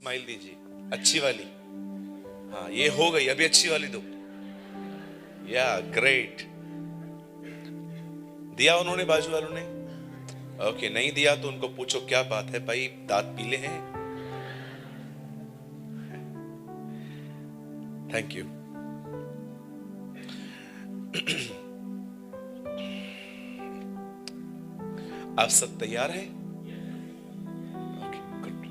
Smile दीजिए, अच्छी वाली। हाँ ये हो गई, अभी अच्छी वाली दो। या ग्रेट। दिया उन्होंने, बाजू वालों ने? ओके, नहीं दिया तो उनको पूछो क्या बात है भाई, दांत पीले हैं? Thank you. आप सब तैयार हैं? Okay good.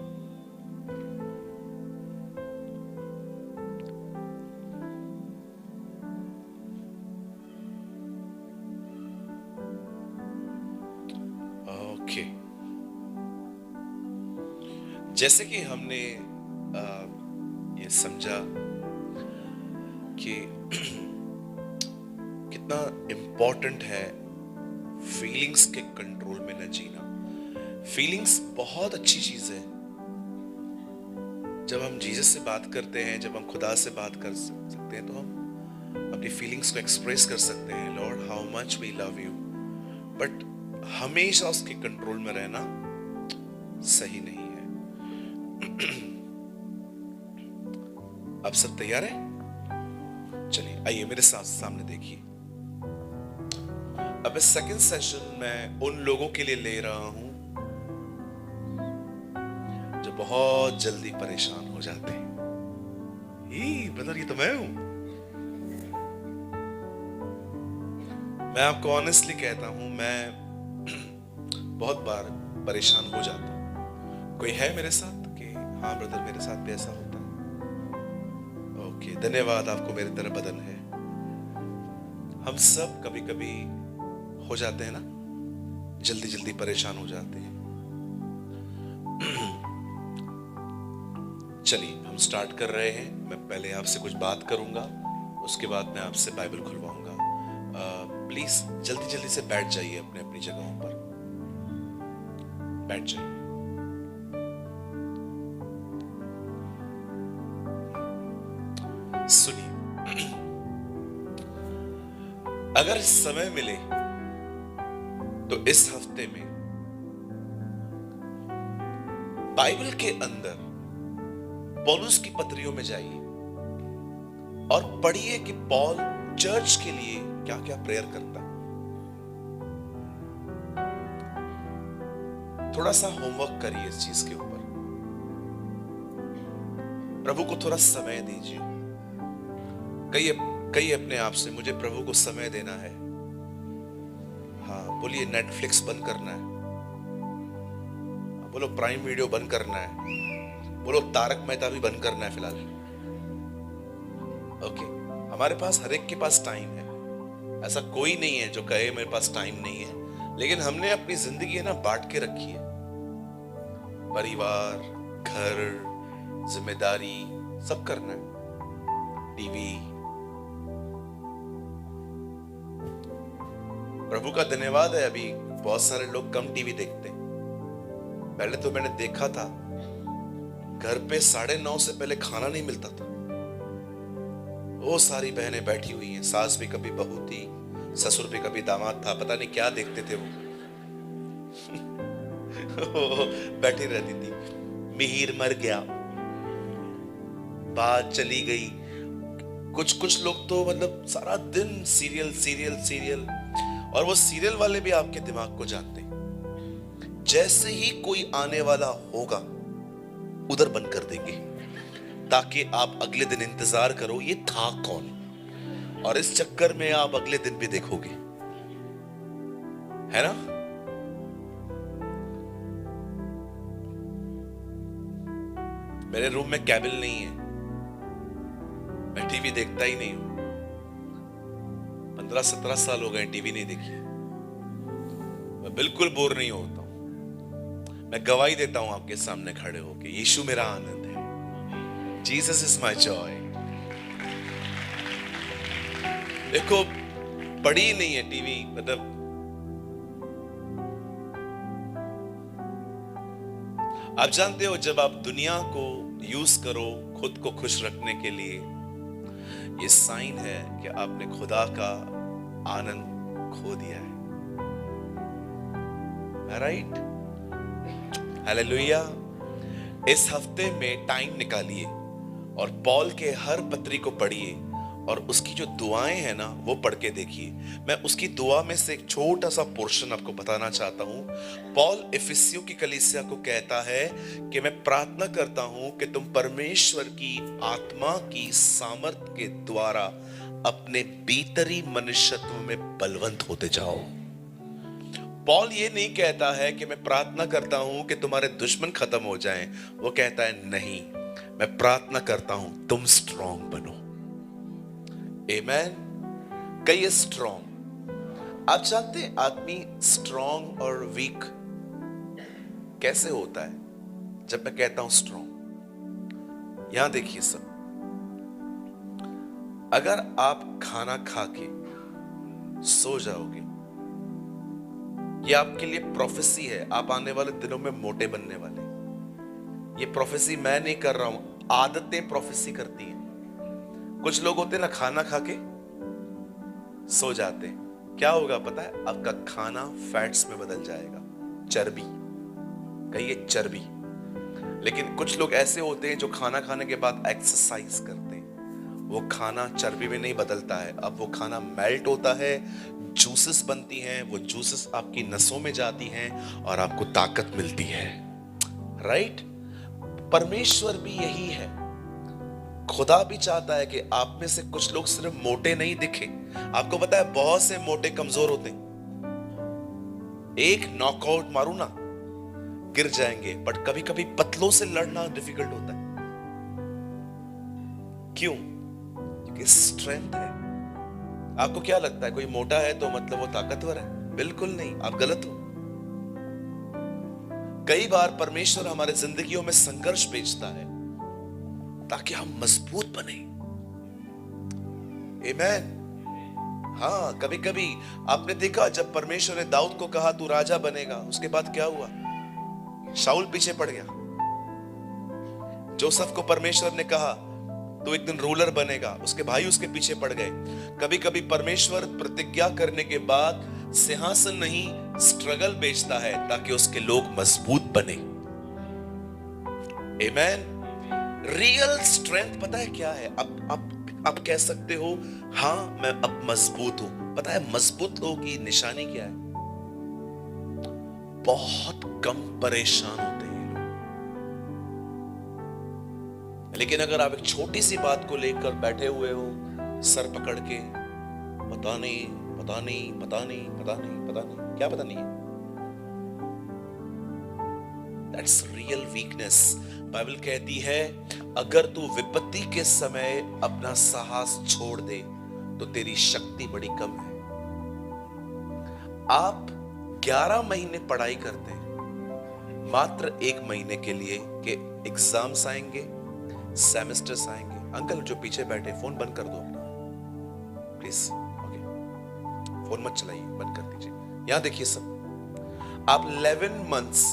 ओके, जैसे कि हमने ये समझा कि कितना इम्पोर्टेंट है फीलिंग्स के कंट्रोल में न जीना। फीलिंग्स बहुत अच्छी चीज है। जब हम जीसस से बात करते हैं, जब हम खुदा से बात कर सकते हैं, तो हम अपनी फीलिंग्स को एक्सप्रेस कर सकते हैं, Lord how much we love you. But हमेशा उसके कंट्रोल में रहना सही नहीं है। आप सब तैयार हैं? चलिए आइए मेरे साथ सामने देखिए। अब इस सेकंड सेशन में उन लोगों के लिए ले रहा हूं जो बहुत जल्दी परेशान हो जाते हैं। ब्रदर ये तो मैं हूं। मैं आपको ऑनेस्टली कहता हूं, मैं बहुत बार परेशान हो जाता हूं। कोई है मेरे साथ कि हाँ ब्रदर मेरे साथ भी ऐसा होता है? ओके, धन्यवाद, आपको मेरी तरह बदन है। हम सब कभी कभी हो जाते हैं ना, जल्दी जल्दी परेशान हो जाते हैं। चलिए हम स्टार्ट कर रहे हैं। मैं पहले आपसे कुछ बात करूंगा, उसके बाद मैं आपसे बाइबल खुलवाऊंगा। प्लीज जल्दी जल्दी से बैठ जाइए अपने अपनी जगहों पर, बैठ जाइए। सुनिए, अगर समय मिले तो इस हफ्ते में बाइबल के अंदर पौलुस की पत्रियों में जाइए और पढ़िए कि पॉल चर्च के लिए क्या क्या प्रेयर करता है। थोड़ा सा होमवर्क करिए इस चीज के ऊपर। प्रभु को थोड़ा समय दीजिए। कहिए अपने आप से, मुझे प्रभु को समय देना है। हाँ बोलिए, नेटफ्लिक्स बंद करना है। बोलो प्राइम वीडियो बंद करना है। बोलो तारक मेहता भी बंद करना है फिलहाल। ओके, हमारे पास, हर एक के पास टाइम है। ऐसा कोई नहीं है जो कहे मेरे पास टाइम नहीं है। लेकिन हमने अपनी जिंदगी ना बांट के रखी है। परिवार, घर, जिम्मेदारी सब करना है। टीवी। प्रभु का धन्यवाद है, अभी बहुत सारे लोग कम टीवी देखते हैं। पहले तो मैंने देखा था घर पे 9:30 से पहले खाना नहीं मिलता था। वो सारी बहनें बैठी हुई हैं, सास भी कभी बहू थी, ससुर भी कभी दामाद था, पता नहीं क्या देखते थे वो। बैठी रहती थी। मिहिर मर गया, बात चली गई। कुछ लोग तो मतलब सारा दिन सीरियल सीरियल सीरियल, और वो सीरियल वाले भी आपके दिमाग को जानते हैं। जैसे ही कोई आने वाला होगा उधर बंद कर देंगे, ताकि आप अगले दिन इंतजार करो ये था कौन, और इस चक्कर में आप अगले दिन भी देखोगे, है ना? मेरे रूम में केबल नहीं है, मैं टीवी देखता ही नहीं हूं। 15-17 साल हो गए टीवी नहीं देखी। मैं बिल्कुल बोर नहीं होता हूं। मैं गवाही देता हूं आपके सामने खड़े होकर, यीशु मेरा आनंद है। Jesus is my Joy. देखो, पड़ी नहीं है टीवी, मतलब आप जानते हो, जब आप दुनिया को यूज करो खुद को खुश रखने के लिए, ये साइन है कि आपने खुदा का आनंद खो दिया है। राइट? हालेलुया। इस हफ्ते में टाइम निकालिए और पॉल के हर पत्री को पढ़िए और उसकी जो दुआएं हैं ना वो पढ़ के देखिए। मैं उसकी दुआ में से एक छोटा सा पोर्शन आपको बताना चाहता हूं। पॉल इफिसियों की कलीसिया को कहता है कि मैं प्रार्थना करता हूं कि तुम परमेश्वर की आत्मा की सामर्थ के द्वारा अपने भीतरी मनुष्यत्व में बलवंत होते जाओ। पॉल ये नहीं कहता है कि मैं प्रार्थना करता हूं कि तुम्हारे दुश्मन खत्म हो जाएं। वो कहता है नहीं, मैं प्रार्थना करता हूं तुम स्ट्रांग बनो। आमेन। कहिए स्ट्रांग। आप जानते हैं आदमी स्ट्रांग और वीक कैसे होता है? जब मैं कहता हूं स्ट्रांग, यहां देखिए सब, अगर आप खाना खा के सो जाओगे, ये आपके लिए प्रोफेसी है, आप आने वाले दिनों में मोटे बनने वाले। ये प्रोफेसी मैं नहीं कर रहा हूं, आदतें प्रोफेसी करती हैं। कुछ लोग होते हैं ना, खाना खा के सो जाते हैं, क्या होगा पता है? आपका खाना फैट्स में बदल जाएगा, चर्बी, कहिए चर्बी। लेकिन कुछ लोग ऐसे होते हैं जो खाना खाने के बाद एक्सरसाइज करते हैं, वो खाना चर्बी में नहीं बदलता है, अब वो खाना मेल्ट होता है, जूसेस बनती हैं, वो जूसेस आपकी नसों में जाती हैं और आपको ताकत मिलती है। राइट? परमेश्वर भी यही है। खुदा भी चाहता है कि आप में से कुछ लोग सिर्फ मोटे नहीं दिखे। आपको पता है बहुत से मोटे कमजोर होते हैं, एक नॉकआउट मारू ना गिर जाएंगे, बट कभी कभी पतलों से लड़ना डिफिकल्ट होता है। क्यों? क्योंकि स्ट्रेंथ है। आपको क्या लगता है कोई मोटा है तो मतलब वो ताकतवर है? बिल्कुल नहीं, आप गलत हो। कई बार परमेश्वर हमारे जिंदगियों में संघर्ष भेजता है ताकि हम मजबूत बने। आमेन। हाँ, कभी कभी आपने देखा जब परमेश्वर ने दाऊद को कहा तू राजा बनेगा, उसके बाद क्या हुआ? शाऊल पीछे पड़ गया। जोसेफ को परमेश्वर ने कहा तो एक दिन रूलर बनेगा, उसके भाई उसके पीछे पड़ गए। कभी कभी परमेश्वर प्रतिज्ञा करने के बाद सिंहासन नहीं, स्ट्रगल बेचता है ताकि उसके लोग मजबूत बने। आमेन। रियल स्ट्रेंथ पता है क्या है? अब कह सकते हो हाँ मैं अब मजबूत हूं। पता है मजबूत लोगों की निशानी क्या है? बहुत कम परेशान होते हैं ये लोग। लेकिन अगर आप एक छोटी सी बात को लेकर बैठे हुए हो सर पकड़ के, पता नहीं पता नहीं पता नहीं पता नहीं पता नहीं, क्या पता नहीं है? That's real weakness. बाइबल कहती है अगर तू विपत्ति के समय अपना साहस छोड़ दे तो तेरी शक्ति बड़ी कम है। आप 11 महीने पढ़ाई करते हैं मात्र 1 महीने के लिए कि एग्जाम्स आएंगे, सेमेस्टर्स आएंगे। अंकल जो पीछे बैठे फोन बंद कर दो अपना प्लीज। ओके, फोन मत चलाइए, बंद कर दीजिए। यहां देखिए सब, आप 11 मंथ्स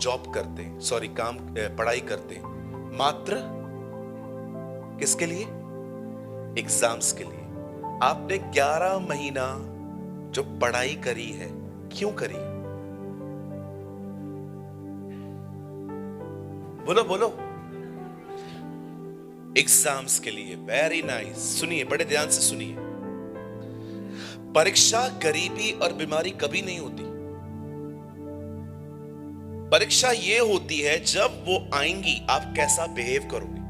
जॉब करते, सॉरी काम पढ़ाई करते मात्र किसके लिए? एग्जाम्स के लिए। आपने 11 महीना जो पढ़ाई करी है, क्यों करी? बोलो बोलो। एग्जाम्स के लिए। Very nice. सुनिए, बड़े ध्यान से सुनिए। परीक्षा गरीबी और बीमारी कभी नहीं होती। परीक्षा ये होती है जब वो आएंगी आप कैसा बिहेव करोगे।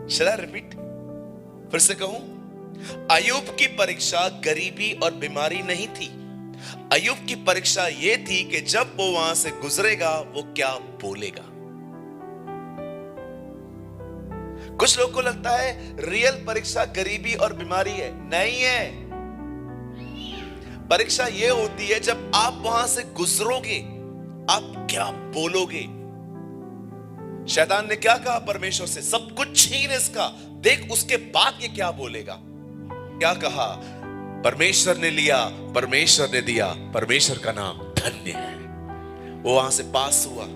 शall I रिपीट? फिर से कहूं, अय्यूब की परीक्षा गरीबी और बीमारी नहीं थी। अय्यूब की परीक्षा ये थी कि जब वो वहां से गुजरेगा वो क्या बोलेगा। कुछ लोगों को लगता है रियल परीक्षा गरीबी और बीमारी है, नहीं है। परीक्षा यह होती है जब आप वहां से गुजरोगे आप क्या बोलोगे। शैतान ने क्या कहा परमेश्वर से? सब कुछ छीन इसका, देख उसके बाद ये क्या बोलेगा। क्या कहा? परमेश्वर ने लिया, परमेश्वर ने दिया, परमेश्वर का नाम धन्य है। वो वहां से पास हुआ।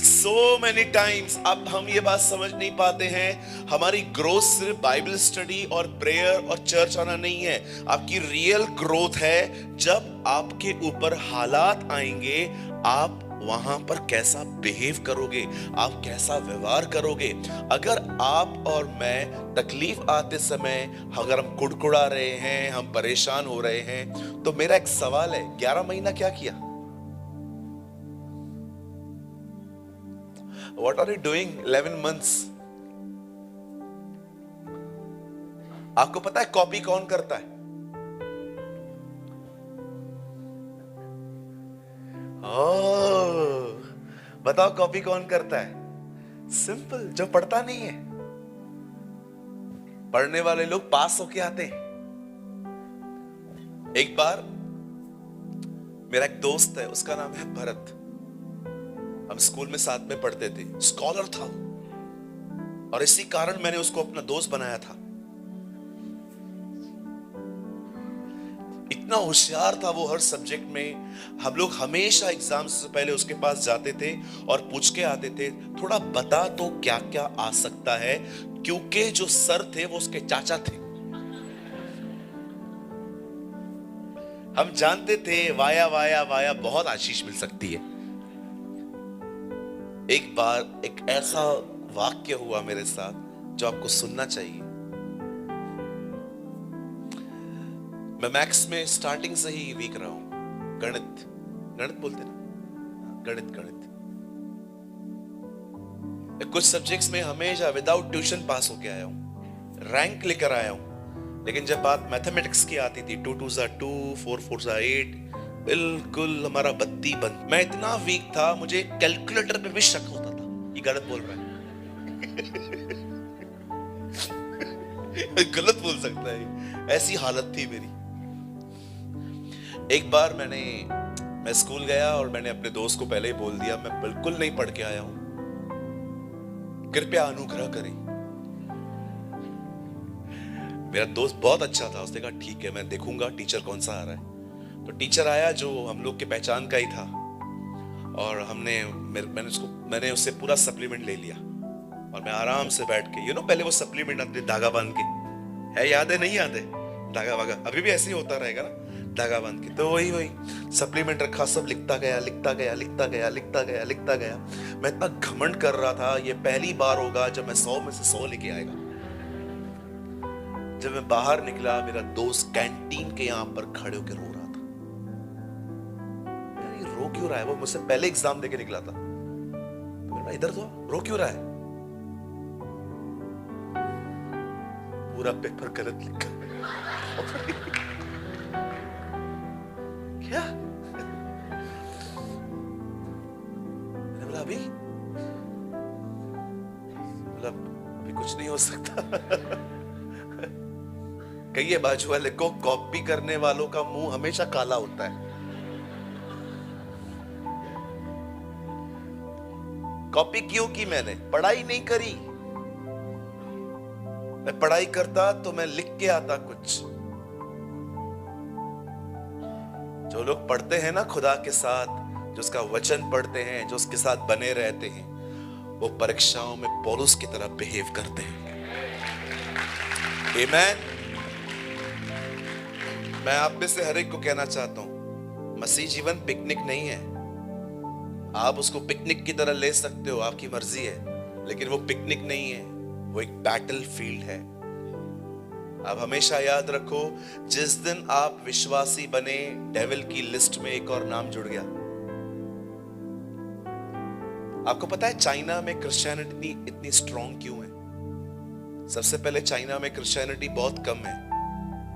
So many times अब हम ये बात समझ नहीं पाते हैं, हमारी ग्रोथ सिर्फ बाइबल स्टडी और प्रेयर और चर्च आना नहीं है। आपकी रियल ग्रोथ है जब आपके ऊपर हालात आएंगे, आप वहां पर कैसा बिहेव करोगे, आप कैसा व्यवहार करोगे। अगर आप और मैं तकलीफ आते समय अगर हम कुड़कुड़ा रहे हैं, हम परेशान हो रहे हैं, तो मेरा एक सवाल है, 11 महीना क्या किया? What are you doing 11 months? आपको पता है कॉपी कौन करता है? ओह, बताओ कॉपी कौन करता है? सिंपल, जो पढ़ता नहीं है। पढ़ने वाले लोग पास होके आते हैं। एक बार मेरा एक दोस्त है, उसका नाम है भरत। हम स्कूल में साथ में पढ़ते थे, स्कॉलर था और इसी कारण मैंने उसको अपना दोस्त बनाया था। इतना होशियार था वो हर सब्जेक्ट में। हम लोग हमेशा एग्जाम से पहले उसके पास जाते थे और पूछ के आते थे, थोड़ा बता तो क्या क्या आ सकता है, क्योंकि जो सर थे वो उसके चाचा थे। हम जानते थे वाया वाया वाया बहुत आशीष मिल सकती है। एक बार एक ऐसा वाक्य हुआ मेरे साथ जो आपको सुनना चाहिए। मैं मैथ्स में स्टार्टिंग से ही वीक रहा हूं। गणित, गणित बोलते ना, गणित गणित कुछ सब्जेक्ट्स में हमेशा विदाउट ट्यूशन पास होके आया हूं, रैंक लेकर आया हूं। लेकिन जब बात मैथमेटिक्स की आती थी, 2 2 2, 4 4 8, बिल्कुल हमारा बत्ती बंद। मैं इतना वीक था, मुझे कैलकुलेटर पे भी शक होता था ये गलत बोल रहा है। गलत बोल सकता है, ऐसी हालत थी मेरी। एक बार मैं स्कूल गया और मैंने अपने दोस्त को पहले ही बोल दिया, मैं बिल्कुल नहीं पढ़ के आया हूं, कृपया अनुग्रह करें। मेरा दोस्त बहुत अच्छा था, उसने कहा ठीक है मैं देखूंगा टीचर कौन सा आ रहा है। तो टीचर आया जो हम लोग के पहचान का ही था और मैंने उससे पूरा सप्लीमेंट ले लिया और मैं आराम से बैठ के, पहले वो सप्लीमेंट आते धागा बांध के, है याद है नहीं याद है? धागा वागा अभी भी ऐसे ही होता रहेगा ना, धागा बांध के। तो वही सप्लीमेंट रखा, सब लिखता गया लिखता गया लिखता गया लिखता गया लिखता गया। मैं इतना घमंड कर रहा था, ये पहली बार होगा जब मैं 100 में से 100 लेके आएगा। जब मैं बाहर निकला, मेरा दोस्त कैंटीन के यहां पर खड़े होकर रो रहा था। ये रो क्यों रहा है? वो मुझसे पहले एग्जाम देके निकला था। तो इधर तो रो क्यों रहा है? पूरा पेपर गलत लिखा। क्या? बोला अभी कुछ नहीं हो सकता। कहिए बाजू वाले को, कॉपी करने वालों का मुंह हमेशा काला होता है। कॉपी क्यों की? मैंने पढ़ाई नहीं करी। मैं पढ़ाई करता तो मैं लिख के आता कुछ। जो लोग पढ़ते हैं ना खुदा के साथ, जो उसका वचन पढ़ते हैं, जो उसके साथ बने रहते हैं, वो परीक्षाओं में पौलुस की तरह बिहेव करते हैं। आमीन। मैं आप में से हर एक को कहना चाहता हूं, मसीह जीवन पिकनिक नहीं है। आप उसको पिकनिक की तरह ले सकते हो, आपकी मर्जी है, लेकिन वो पिकनिक नहीं है, वो एक बैटल फील्ड है। आप हमेशा याद रखो, जिस दिन आप विश्वासी बने, डेविल की लिस्ट में एक और नाम जुड़ गया। आपको पता है चाइना में क्रिश्चियनिटी इतनी स्ट्रॉन्ग क्यों है? सबसे पहले चाइना में क्रिश्चियनिटी बहुत कम है,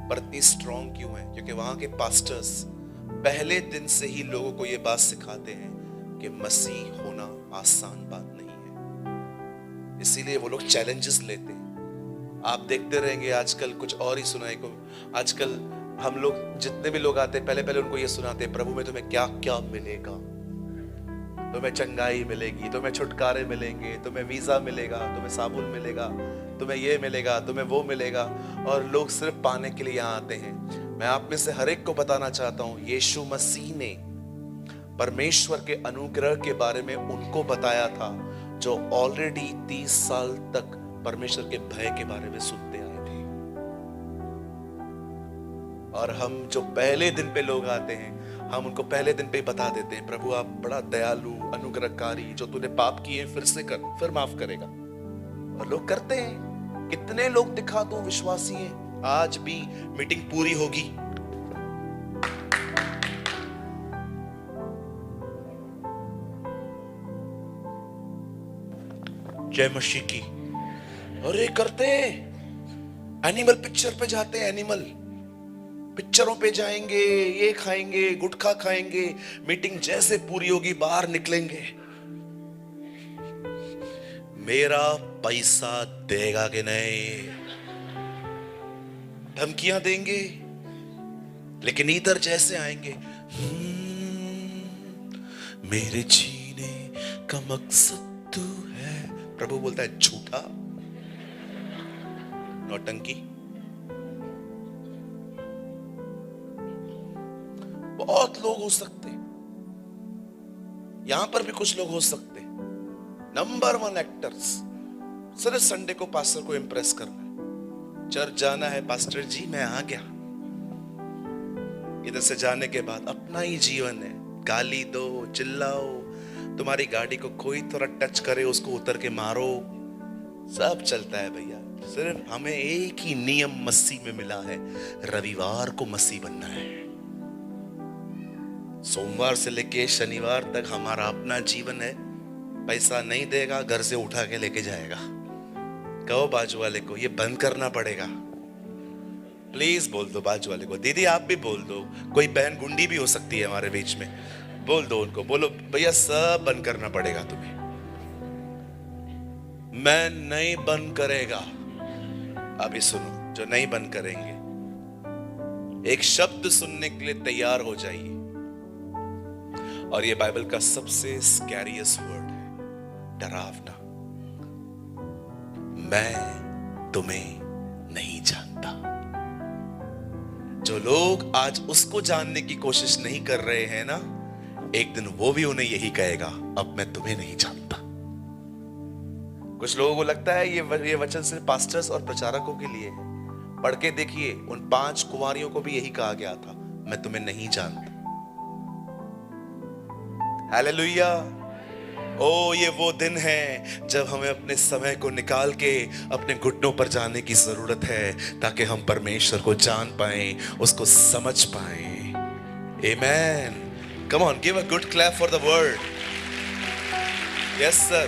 पर इतनी स्ट्रॉन्ग क्यों है? क्योंकि वहां के पास्टर्स पहले दिन से ही लोगों को यह बात सिखाते हैं कि मसीह होना आसान बात नहीं है। इसीलिए वो लोग चैलेंजेस लेते हैं। आप देखते रहेंगे आजकल कुछ और ही सुनाई को। आजकल हम लोग जितने भी लोग आते हैं, पहले उनको ये सुनाते हैं, प्रभु में तुम्हें क्या क्या मिलेगा, तुम्हें चंगाई मिलेगी, तुम्हें छुटकारे मिलेंगे, तुम्हें वीजा मिलेगा, तुम्हें साबुन मिलेगा, तुम्हें ये मिलेगा, तुम्हें वो मिलेगा। और लोग सिर्फ पाने के लिए यहाँ आते हैं। मैं आप में से हर एक को बताना चाहता हूँ, यीशु मसीह ने परमेश्वर के अनुग्रह के बारे में उनको बताया था जो ऑलरेडी 30 साल तक परमेश्वर के भय के बारे में सुनते आए थे। और हम जो पहले दिन पे लोग आते हैं, हम उनको पहले दिन पे ही बता देते हैं, प्रभु आप बड़ा दयालु अनुग्रहकारी, जो तूने पाप किए फिर से कर, फिर माफ करेगा। और लोग करते हैं। कितने लोग दिखा दूं विश्वासी हैं, आज भी मीटिंग पूरी होगी, जय मसीह की, और ये करते एनिमल पिक्चर पे जाते हैं, एनिमल पिक्चरों पे जाएंगे, ये खाएंगे, गुटखा खाएंगे, मीटिंग जैसे पूरी होगी बाहर निकलेंगे, मेरा पैसा देगा कि नहीं, धमकियां देंगे। लेकिन इधर जैसे आएंगे, मेरे जीने का मकसद तू है, प्रभु बोलता है झूठा, नौटंकी। बहुत लोग हो सकते, यहां पर भी कुछ लोग हो सकते, नंबर 1 एक्टर्स, सिर्फ संडे को पास्टर को इंप्रेस करना है, चर्च जाना है, पास्टर जी मैं आ गया। इधर से जाने के बाद अपना ही जीवन है, गाली दो, चिल्लाओ, तुम्हारी गाड़ी को कोई थोड़ा टच करे उसको उतर के मारो, सब चलता है भैया। सिर्फ हमें एक ही नियम मसीह में मिला है, रविवार को मसीह बनना है। सोमवार से लेके शनिवार तक हमारा अपना जीवन है, पैसा नहीं देगा घर से उठा के लेके जाएगा। कहो बाजू वाले को ये बंद करना पड़ेगा, प्लीज बोल दो बाजू वाले को, दीदी आप भी बोल दो, कोई बहन गुंडी भी हो सकती है हमारे बीच में, बोल दो उनको, बोलो भैया सब बंद करना पड़ेगा तुम्हें। मैं नहीं बंद करेगा, अभी सुनो, जो नहीं बंद करेंगे एक शब्द सुनने के लिए तैयार हो जाइए, और ये बाइबल का सबसे स्कैरियस्ट वर्ड है, डरावना, मैं तुम्हें नहीं जानता। जो लोग आज उसको जानने की कोशिश नहीं कर रहे हैं ना, एक दिन वो भी उन्हें यही कहेगा, अब मैं तुम्हें नहीं जानता। कुछ लोगों को लगता है ये वचन सिर्फ पास्टर्स और प्रचारकों के लिए है। पढ़ के देखिए, उन 5 कुंवारियों को भी यही कहा गया था, मैं तुम्हें नहीं जानता। हालेलुया। ओ ये वो दिन है जब हमें अपने समय को निकाल के अपने घुटनों पर जाने की जरूरत है, ताकि हम परमेश्वर को जान पाए, उसको समझ पाए। Amen. Come on, give a good clap for the word. Yes sir.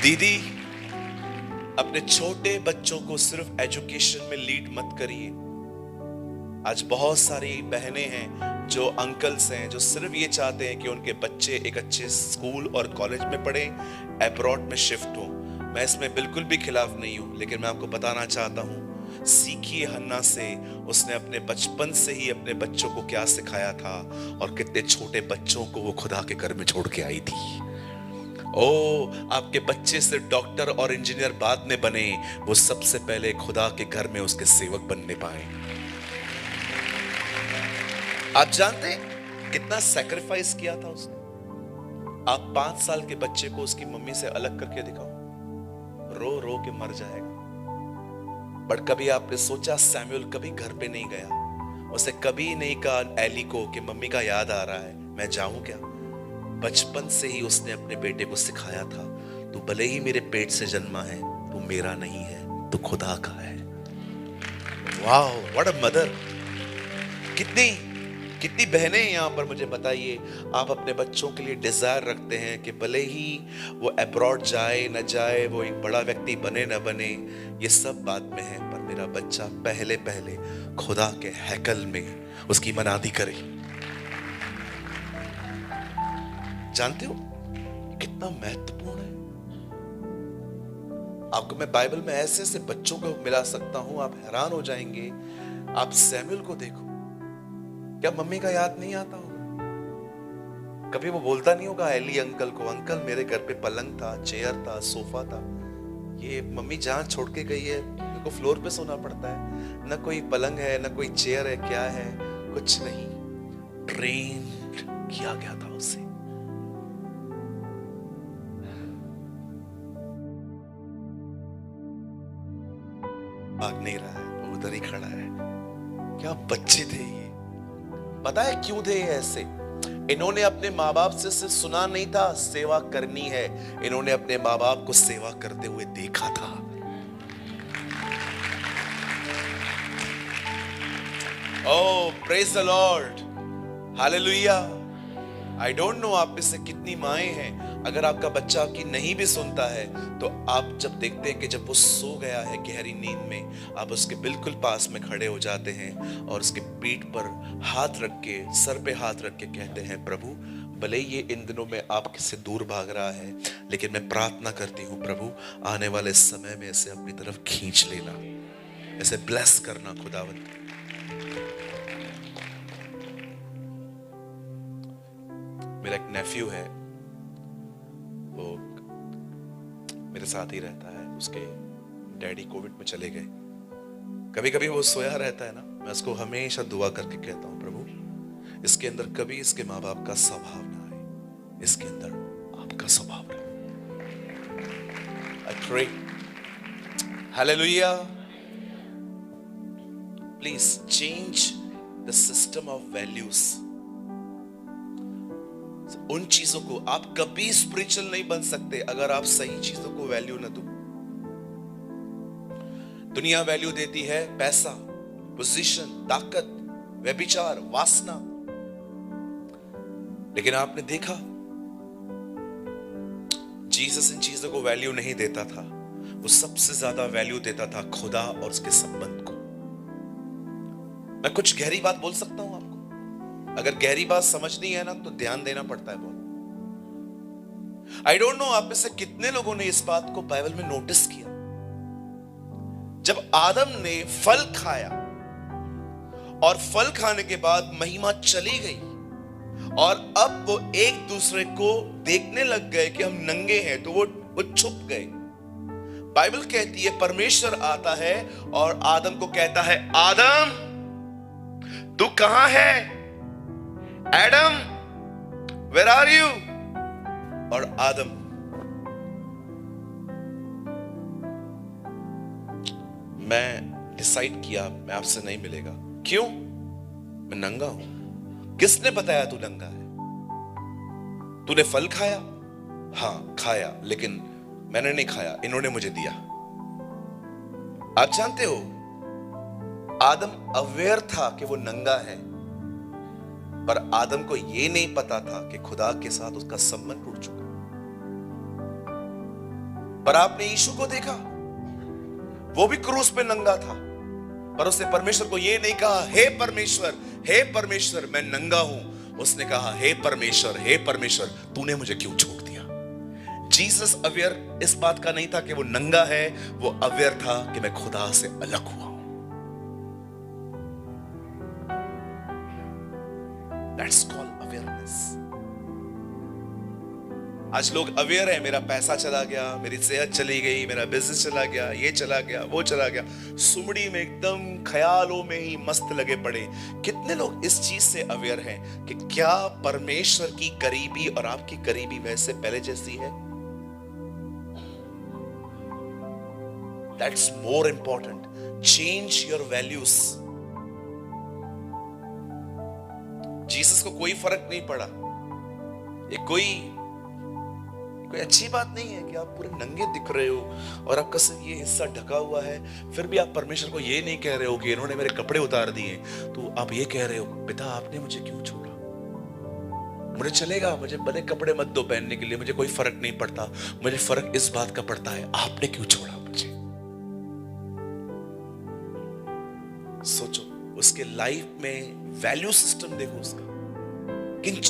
दीदी, अपने छोटे बच्चों को सिर्फ एजुकेशन में लीड मत करिए। आज बहुत सारी बहनें हैं, जो अंकल्स हैं, जो सिर्फ ये चाहते हैं कि उनके बच्चे एक अच्छे स्कूल और कॉलेज में पढ़ें, अब्रॉड में शिफ्ट हो। मैं इसमें बिल्कुल भी खिलाफ नहीं हूं, लेकिन मैं आपको बताना चाहता हूं, सीखिए हन्ना से, उसने अपने बचपन से ही अपने बच्चों को क्या सिखाया था, और कितने छोटे बच्चों को वो खुदा के घर में छोड़ के आई थी। ओ आपके बच्चे से डॉक्टर और इंजीनियर बाद में बने, वो सबसे पहले खुदा के घर में उसके सेवक बनने पाए। आप जानते हैं कितना सैक्रिफाइस किया था उसने? आप 5 साल के बच्चे को उसकी मम्मी से अलग करके दिखाओ, रो रो के मर जाएगा। बट कभी आपने सोचा, सैमुअल कभी घर पे नहीं गया, उसे कभी नहीं कहा एली को कि मम्मी का याद आ रहा है, मैं जाऊं क्या? बचपन से ही उसने अपने बेटे को सिखाया था, तू भले ही मेरे पेट से जन्मा है, तू मेरा नहीं है, तू खुदा का है। वाह, व्हाट अ मदर। कितनी बहनें यहाँ पर, मुझे बताइए, आप अपने बच्चों के लिए डिजायर रखते हैं कि भले ही वो अब्रॉड जाए न जाए, वो एक बड़ा व्यक्ति बने न बने, ये सब बात में है, पर मेरा बच्चा पहले खुदा के हैकल में उसकी मनादी करे। जानते हो कितना महत्वपूर्ण है? आपको मैं बाइबल में ऐसे ऐसे बच्चों को मिला सकता हूं, आप हैरान हो जाएंगे। आप सैमुअल को देखो, क्या मम्मी का याद नहीं आता होगा? कभी वो बोलता नहीं होगा एली अंकल को, अंकल मेरे घर पे पलंग था, चेयर था, सोफा था, ये मम्मी जहां छोड़ के गई है, मेरे को फ्लोर पे सोना पड़ता है, ना कोई पलंग है, ना कोई चेयर है, क्या है? कुछ नहीं। ट्रेन किया गया था उसे। भाग नहीं रहा है, वो उधर ही खड़ा है। क्या बच्चे थे ये, पता है क्यों थे ये ऐसे? इन्होंने अपने माँ बाप से सिर्फ सुना नहीं था सेवा करनी है, इन्होंने अपने माँ बाप को सेवा करते हुए देखा था। Oh praise the Lord, hallelujah. I don't know आप में से कितनी माएं हैं, अगर आपका बच्चा आपकी नहीं भी सुनता है तो आप जब देखते हैं कि जब वो सो गया है गहरी नींद में, आप उसके बिल्कुल पास में खड़े हो जाते हैं और उसके पीठ पर हाथ रख के, सर पे हाथ रख के कहते हैं, प्रभु भले ये इन दिनों में आपसे से दूर भाग रहा है, लेकिन मैं प्रार्थना करती हूँ प्रभु आने वाले समय में इसे अपनी तरफ खींच लेना, इसे ब्लेस करना खुदावंद। मेरा एक नेफ्यू है, वो मेरे साथ ही रहता है, उसके डैडी कोविड में चले गए। कभी कभी वो सोया रहता है ना, मैं उसको हमेशा दुआ करके कहता हूं प्रभु इसके अंदर कभी इसके माँ बाप का स्वभाव ना आए, इसके अंदर आपका स्वभाव रहे। I pray, hallelujah. Please change the system of values. उन चीजों को, आप कभी स्पिरिचुअल नहीं बन सकते अगर आप सही चीजों को वैल्यू न दो। दुनिया वैल्यू देती है पैसा, पोजीशन, ताकत, व्यभिचार, वासना, लेकिन आपने देखा जीसस इन चीजों को वैल्यू नहीं देता था, वो सबसे ज्यादा वैल्यू देता था खुदा और उसके संबंध को। मैं कुछ गहरी बात बोल सकता हूं आपको, अगर गहरी बात समझनी है ना तो ध्यान देना पड़ता है बहुत। आई डोंट नो आप में से कितने लोगों ने इस बात को बाइबल में नोटिस किया, जब आदम ने फल खाया और फल खाने के बाद महिमा चली गई और अब वो एक दूसरे को देखने लग गए कि हम नंगे हैं, तो वो छुप गए। बाइबल कहती है परमेश्वर आता है और आदम को कहता है, आदम तू कहां है? Adam where are you? और आदम मैं डिसाइड किया मैं आपसे नहीं मिलेगा। क्यों? मैं नंगा हूं। किसने बताया तू नंगा है? तूने फल खाया? हां खाया, लेकिन मैंने नहीं खाया, इन्होंने मुझे दिया। आप जानते हो आदम अवेयर था कि वो नंगा है, पर आदम को यह नहीं पता था कि खुदा के साथ उसका संबंध टूट चुका। पर आपने यीशु को देखा, वो भी क्रूस पे नंगा था, पर उसने परमेश्वर को यह नहीं कहा हे परमेश्वर मैं नंगा हूं। उसने कहा हे परमेश्वर तूने मुझे क्यों छोड़ दिया? जीसस अवेयर इस बात का नहीं था कि वो नंगा है, वो अवेयर था कि मैं खुदा से अलग हुआ हूं। That's called awareness. आज लोग अवेयर है, मेरा पैसा चला गया, मेरी सेहत चली गई, मेरा बिजनेस चला गया, ये चला गया, वो चला गया, सुमड़ी में एकदम ख्यालों में ही मस्त लगे पड़े। कितने लोग इस चीज से अवेयर हैं कि क्या परमेश्वर की करीबी और आपकी करीबी वैसे पहले जैसी है? That's more important. Change your values. Jesus को कोई फर्क नहीं पड़ा। ये कोई अच्छी बात नहीं है कि आप पूरे नंगे दिख रहे हो और आपका सिर्फ ये हिस्सा ढका हुआ है, फिर भी आप परमेश्वर को ये नहीं कह रहे हो कि इन्होंने मेरे कपड़े उतार दिए, तो आप ये कह रहे हो पिता आपने मुझे क्यों छोड़ा? मुझे चलेगा, मुझे बड़े कपड़े मत दो पहनने के लिए, मुझे कोई फर्क नहीं पड़ता, मुझे फर्क इस बात का पड़ता है आपने क्यों छोड़ा मुझे। सोचो उसके लाइफ में वैल्यू सिस्टम देखो उसका, किन